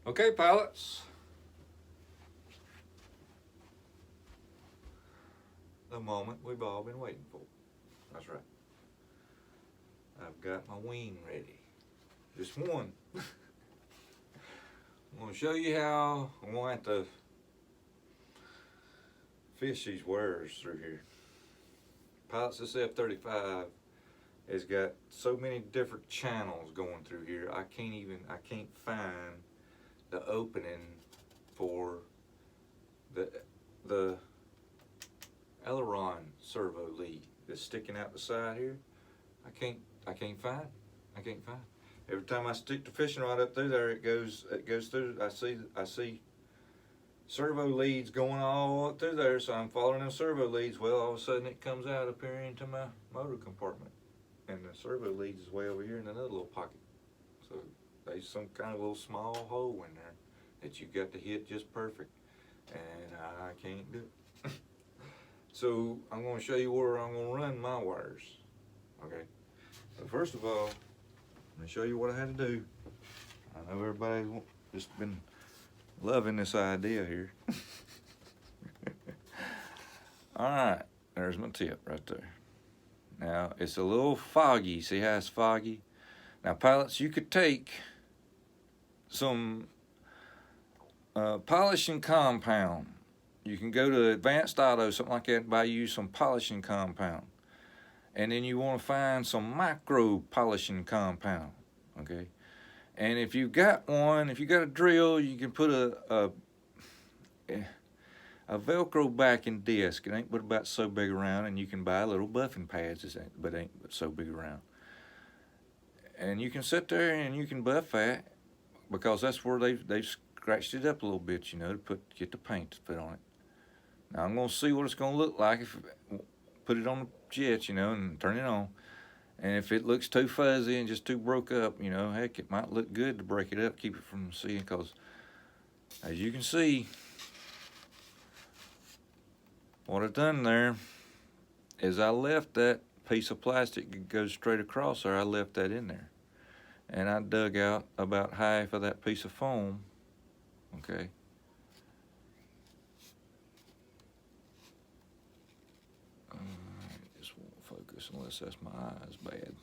Okay, pilots. The moment we've all been waiting for. That's right. I've got my wing ready. Just one. I'm going to show you how I'm going to have to fish these wires through here. Pilots, this F-35 has got so many different channels going through here. I can't find the opening for the aileron servo lead that's sticking out the side here. I can't find. I can't find. Every time I stick the fishing rod up through there, it goes through. I see servo leads going all up through there, so I'm following them servo leads. Well, all of a sudden it comes out up here into my motor compartment, and the servo leads is way over here in another little pocket. So there's some kind of little small hole in there that you got to hit just perfect, and I can't do it. So I'm going to show you where I'm going to run my wires. Okay. So first of all, I'm going to show you what I had to do. I know everybody's just been loving this idea here. All right, there's my tip right there. Now it's a little foggy. See how it's foggy? Now pilots, you could take some polishing compound. You can go to Advanced Auto, something like that, and buy you some polishing compound. And then you want to find some micro polishing compound, okay? And if you've got one, if you got a drill, you can put a Velcro backing disc. It ain't but about so big around, and you can buy little buffing pads, but ain't but so big around. And you can sit there and you can buff that, because that's where they've scratched it up a little bit, you know, to get the paint to put on it. Now I'm gonna see what it's gonna look like if put it on the jet, you know, and turn it on. And if it looks too fuzzy and just too broke up, you know, heck, it might look good to break it up, keep it from seeing, because as you can see, what I've done there is I left that piece of plastic that goes straight across there, I left that in there. And I dug out about half of that piece of foam, okay. It just won't focus unless that's my eyes bad.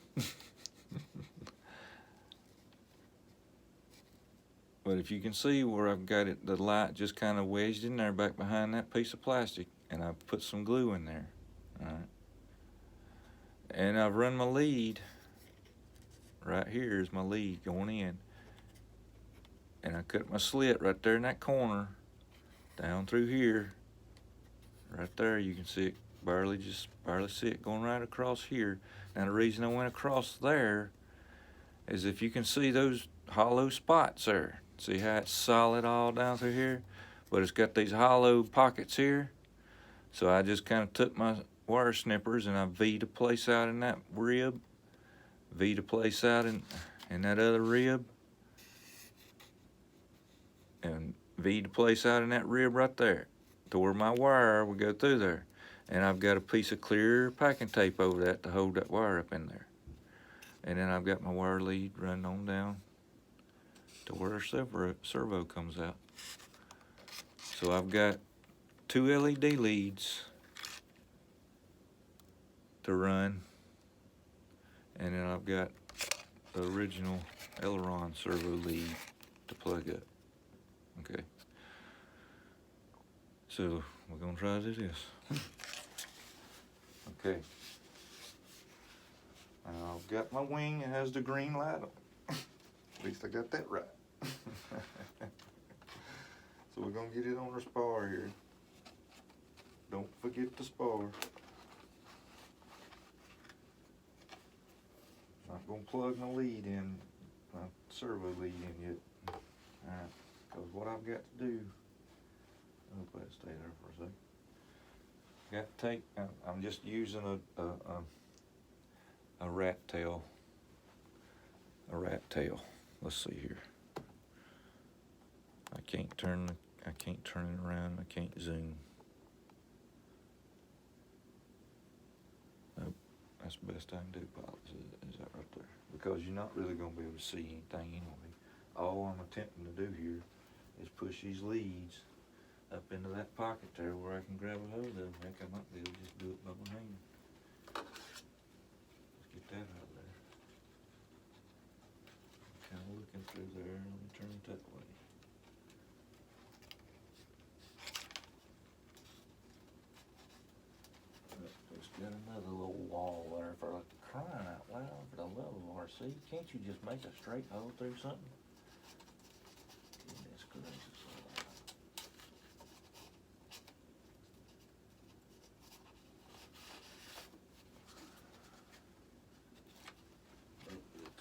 But if you can see where I've got it, the light just kind of wedged in there back behind that piece of plastic, and I've put some glue in there, all right. And I've run my lead, right here is my lead going in. And I cut my slit right there in that corner, down through here, right there. You can see it, barely see it going right across here. Now the reason I went across there is if you can see those hollow spots there. See how it's solid all down through here, but it's got these hollow pockets here. So I just kind of took my wire snippers and I V'd a place out in that rib, V'd a place out in that other rib, and V'd a place out in that rib right there to where my wire would go through there. And I've got a piece of clear packing tape over that to hold that wire up in there. And then I've got my wire lead running on down to where our servo comes out. So I've got 2 LED leads to run, and then I've got the original aileron servo lead to plug up. Okay. So we're gonna try to do this. Okay. I've got my wing, it has the green light on. At least I got that right. So we're gonna get it on our spar here. Don't forget the spar. Not gonna plug my lead in, my servo lead in yet. Alright, because what I've got to do, I'll let it stay there for a second. Got to take, I'm just using a rat tail. Let's see here. I can't turn it around. I can't zoom. Nope, that's the best I can do, pilots, is that right there. Because you're not really gonna be able to see anything anyway. All I'm attempting to do here is push these leads up into that pocket there where I can grab a hold of them. Heck, I might be able to just do it by my hand. Let's get that out of there. Kind of looking through there. Let me turn it that way. It's got another little wall there. For like crying out loud, for the love of RC, can't you just make a straight hole through something? Goodness gracious alive.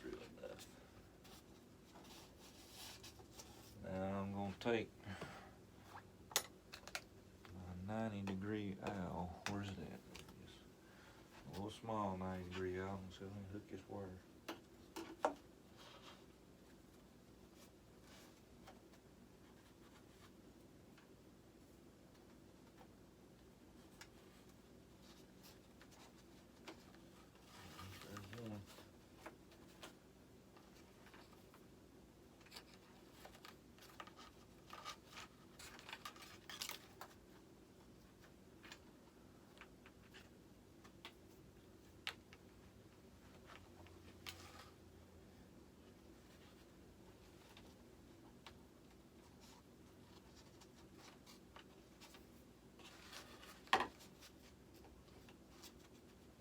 Through enough. Now I'm gonna take my 90-degree owl. Where's it at? A little small 90-degree owl. So let me hook this wire. There's one.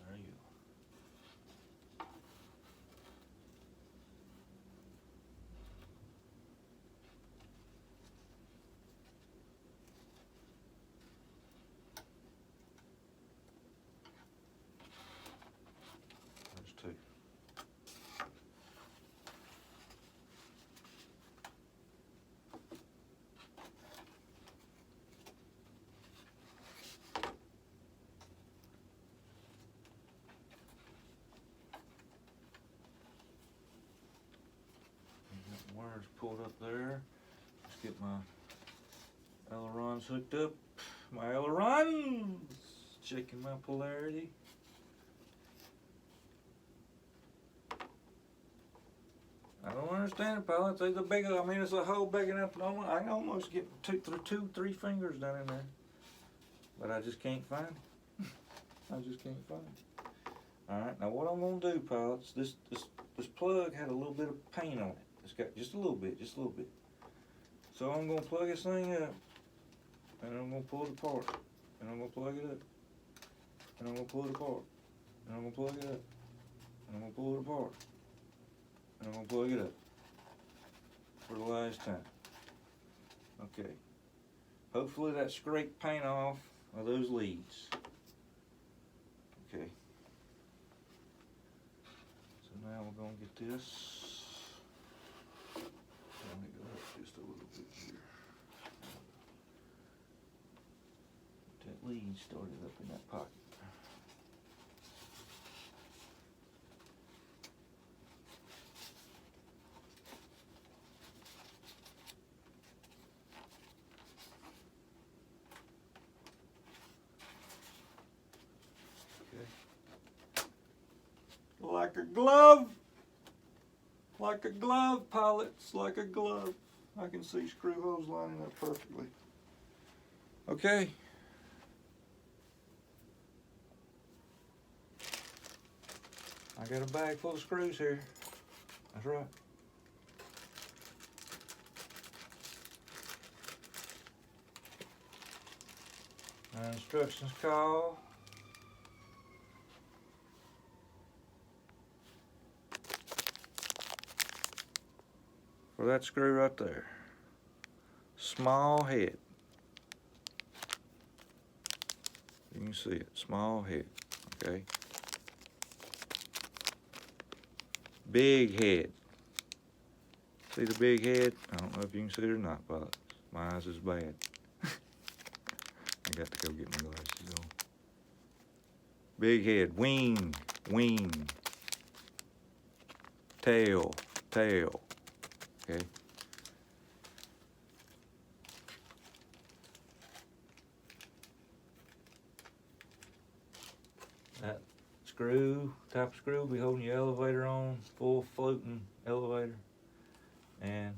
There you go. There's two. Wires pulled up there. Let's get my ailerons hooked up. My ailerons! Checking my polarity. I don't understand it, pilots. It's a big, I mean, it's a hole big enough. I can almost get two, 3 fingers down in there. But I just can't find it. I just can't find it. Alright, now what I'm going to do, pilots, this plug had a little bit of paint on it. It's got just a little bit. So I'm going to plug this thing up, and I'm going to pull it apart, and I'm going to plug it up, and I'm going to pull it apart, and I'm going to plug it up, and I'm going to pull it apart, and I'm going to plug it up for the last time. Okay. Hopefully that scraped paint off of those leads. Okay. So now we're going to get this. Let me go up just a little bit here. Get that lead started up in that pocket. Okay. Like a glove. Like a glove, pilots, like a glove. I can see screw holes lining up perfectly. Okay. I got a bag full of screws here. That's right. Instructions call. For that screw right there. Small head. You can see it, small head, okay? Big head. See the big head? I don't know if you can see it or not, but my eyes is bad. I got to go get my glasses on. Big head, wing, tail, okay? That type of screw will be holding your elevator on, full floating elevator. And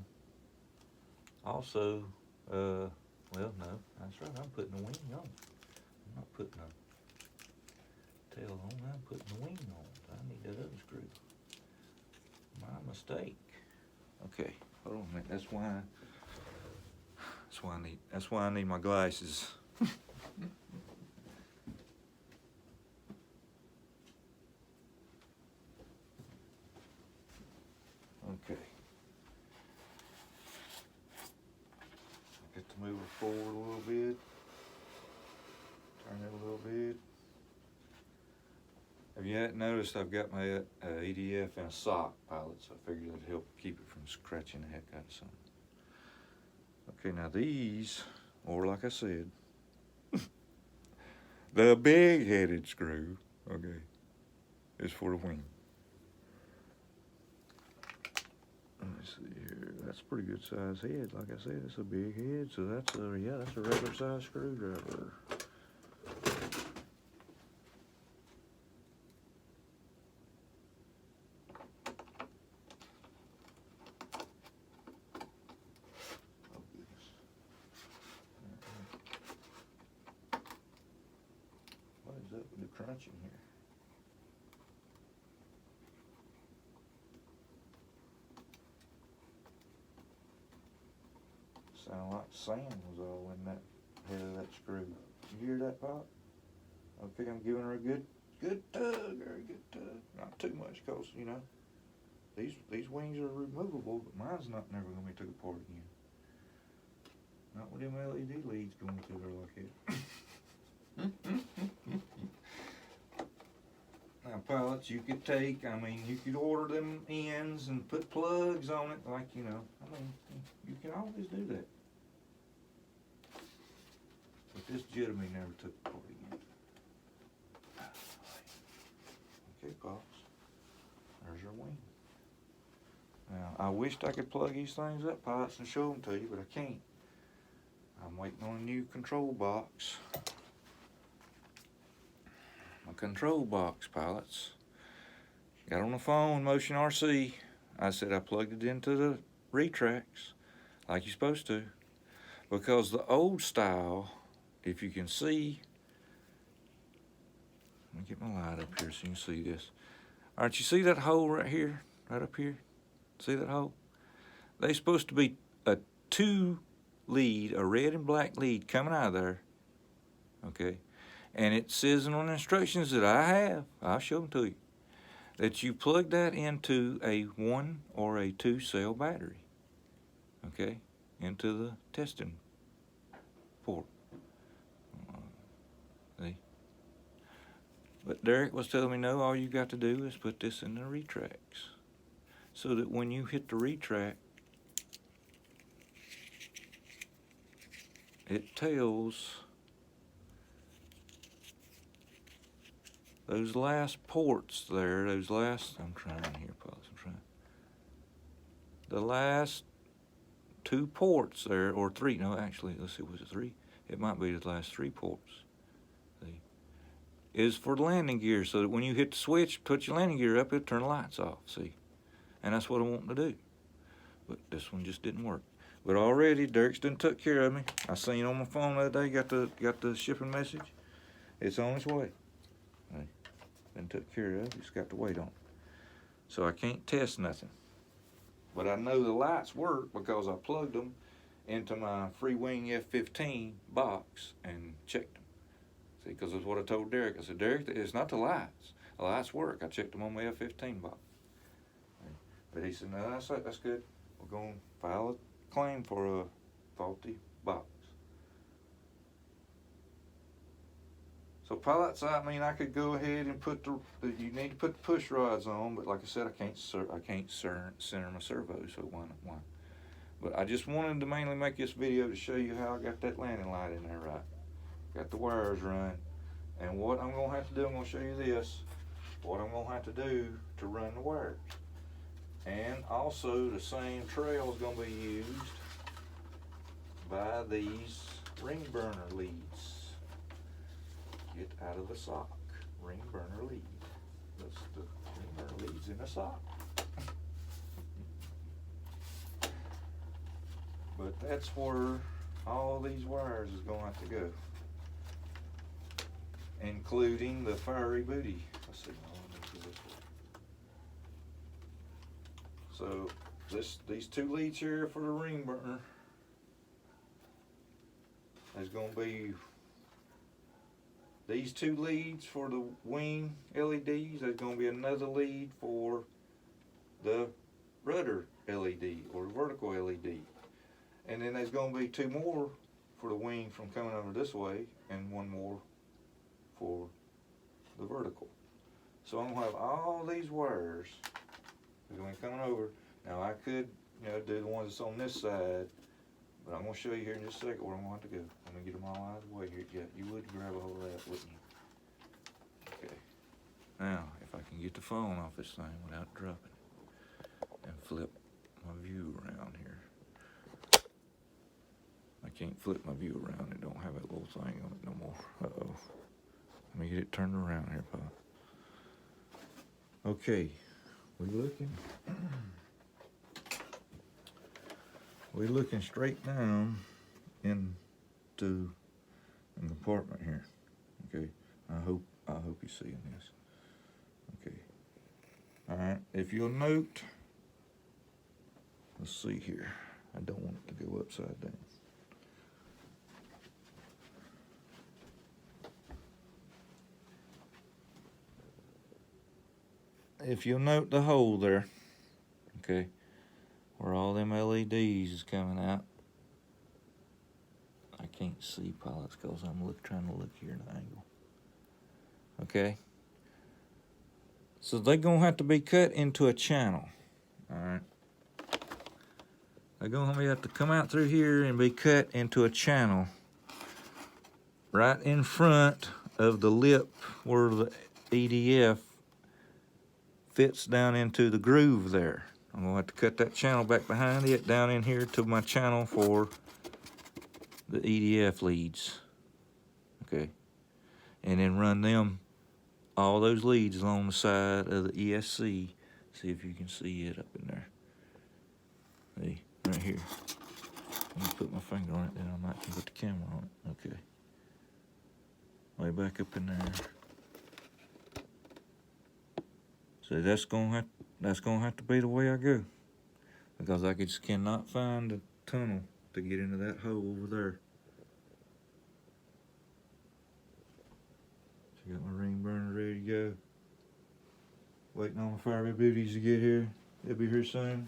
also, well, no, that's right, I'm putting the wing on. I'm not putting a tail on, I'm putting the wing on. I need that other screw. My mistake. Okay, hold on a minute. That's why I need my glasses. Okay. Get to move it forward a little bit. Turn it a little bit. Have you noticed I've got my EDF in a sock, pilots? I figured that'd help keep it from scratching the heck out of something. Okay, now these, or like I said, the big-headed screw, okay, is for the wing. Let me see here. That's a pretty good size head. Like I said, it's a big head, so that's a regular size screwdriver. Oh goodness. What is up with the crunching here? Sound like sand was all in that head of that screw. You hear that pop? Okay, I'm giving her a good tug, very good tug. Not too much, cause you know these wings are removable, but mine's never gonna be took apart again. Not with them LED leads going through there like that. Now, pilots, you could order them ends and put plugs on it, like you you can always do that. But this jittery never took apart again. Okay, Pops. There's your wing. Now, I wished I could plug these things up, pilots, and show them to you, but I can't. I'm waiting on a new control box. My control box, pilots. Got on the phone, Motion RC. I said I plugged it into the retracts, like you're supposed to. Because the old style, if you can see, let me get my light up here so you can see this. All right, you see that hole right here, right up here? See that hole? They're supposed to be a 2 lead, a red and black lead coming out of there, okay? And it says on the instructions that I have, I'll show them to you, that you plug that into a 1 or a 2 cell battery, okay, into the testing port. See? But Derek was telling me, no, all you got to do is put this in the retracts, so that when you hit the retract, it tells those last ports there, I'm trying here, Pops, the last 2 ports there, or 3, no, actually, let's see, was it 3? It might be the last 3 ports, see, is for the landing gear, so that when you hit the switch, put your landing gear up, it'll turn the lights off, see? And that's what I want to do. But this one just didn't work. But already, Derek's done took care of me. I seen on my phone the other day, got the shipping message. It's on its way. Been took care of, just got to wait on it. So I can't test nothing. But I know the lights work because I plugged them into my Freewing F-15 box and checked them. See, because that's what I told Derek. I said, Derek, it's not the lights. The lights work. I checked them on my F-15 box. But he said, no, that's good. We're going to file a claim for a faulty box. So pilots, I could go ahead and put you need to put the push rods on, but like I said, I can't center my servo, so why? But I just wanted to mainly make this video to show you how I got that landing light in there right. Got the wires run, and what I'm gonna have to do, I'm gonna show you this, what I'm gonna have to do to run the wires. And also the same trail is gonna be used by these ring burner leads. Get out of the sock. Ring burner lead. That's the ring burner leads in the sock. But that's where all these wires is going to have to go, including the fiery booty. Let's see. So these 2 leads here for the ring burner. There's going to be these 2 leads for the wing LEDs. There's going to be another lead for the rudder LED or vertical LED. And then there's going to be 2 more for the wing from coming over this way and 1 more for the vertical. So I'm going to have all these wires going to be coming over. Now I could, do the ones that's on this side, but I'm going to show you here in just a second where I'm going to have to go. I'm going to get them all out of the way here. Yeah, you would grab a hold of that, wouldn't you? Okay. Now, if I can get the phone off this thing without dropping it and flip my view around here. I can't flip my view around. It don't have that little thing on it no more. Uh-oh. Let me get it turned around here, Pop. Okay. We looking? We looking straight down into an compartment here. Okay. I hope you're seeing this. Okay. All right. If you'll note, let's see here. I don't want it to go upside down. If you'll note the hole there, okay, where all them LEDs is coming out. I can't see pilots because I'm trying to look here at an angle. Okay. So they're going to have to be cut into a channel. All right. They're going to have to come out through here and be cut into a channel right in front of the lip where the EDF fits down into the groove there. I'm going to have to cut that channel back behind it down in here to my channel for the EDF leads. Okay. And then run all those leads along the side of the ESC. See if you can see it up in there. See, right here. Let me put my finger on it, then I might can put the camera on it. Okay. Way back up in there. So that's gonna have to be the way I go, because I just cannot find the tunnel to get into that hole over there. So I got my ring burner ready to go. Waiting on my fiery booties to get here. They'll be here soon.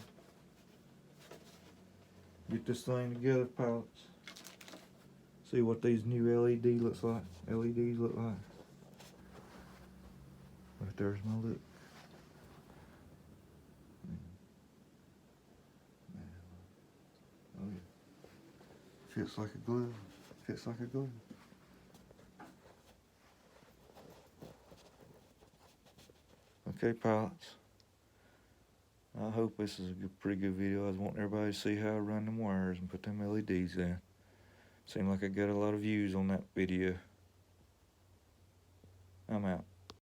Get this thing together, pilots. See what these new LEDs look like. Right there's my look. Oh yeah. Fits like a glove. Fits like a glove. Okay, pilots. I hope this is a pretty good video. I was wanting everybody to see how I run them wires and put them LEDs in. Seemed like I got a lot of views on that video. I'm out.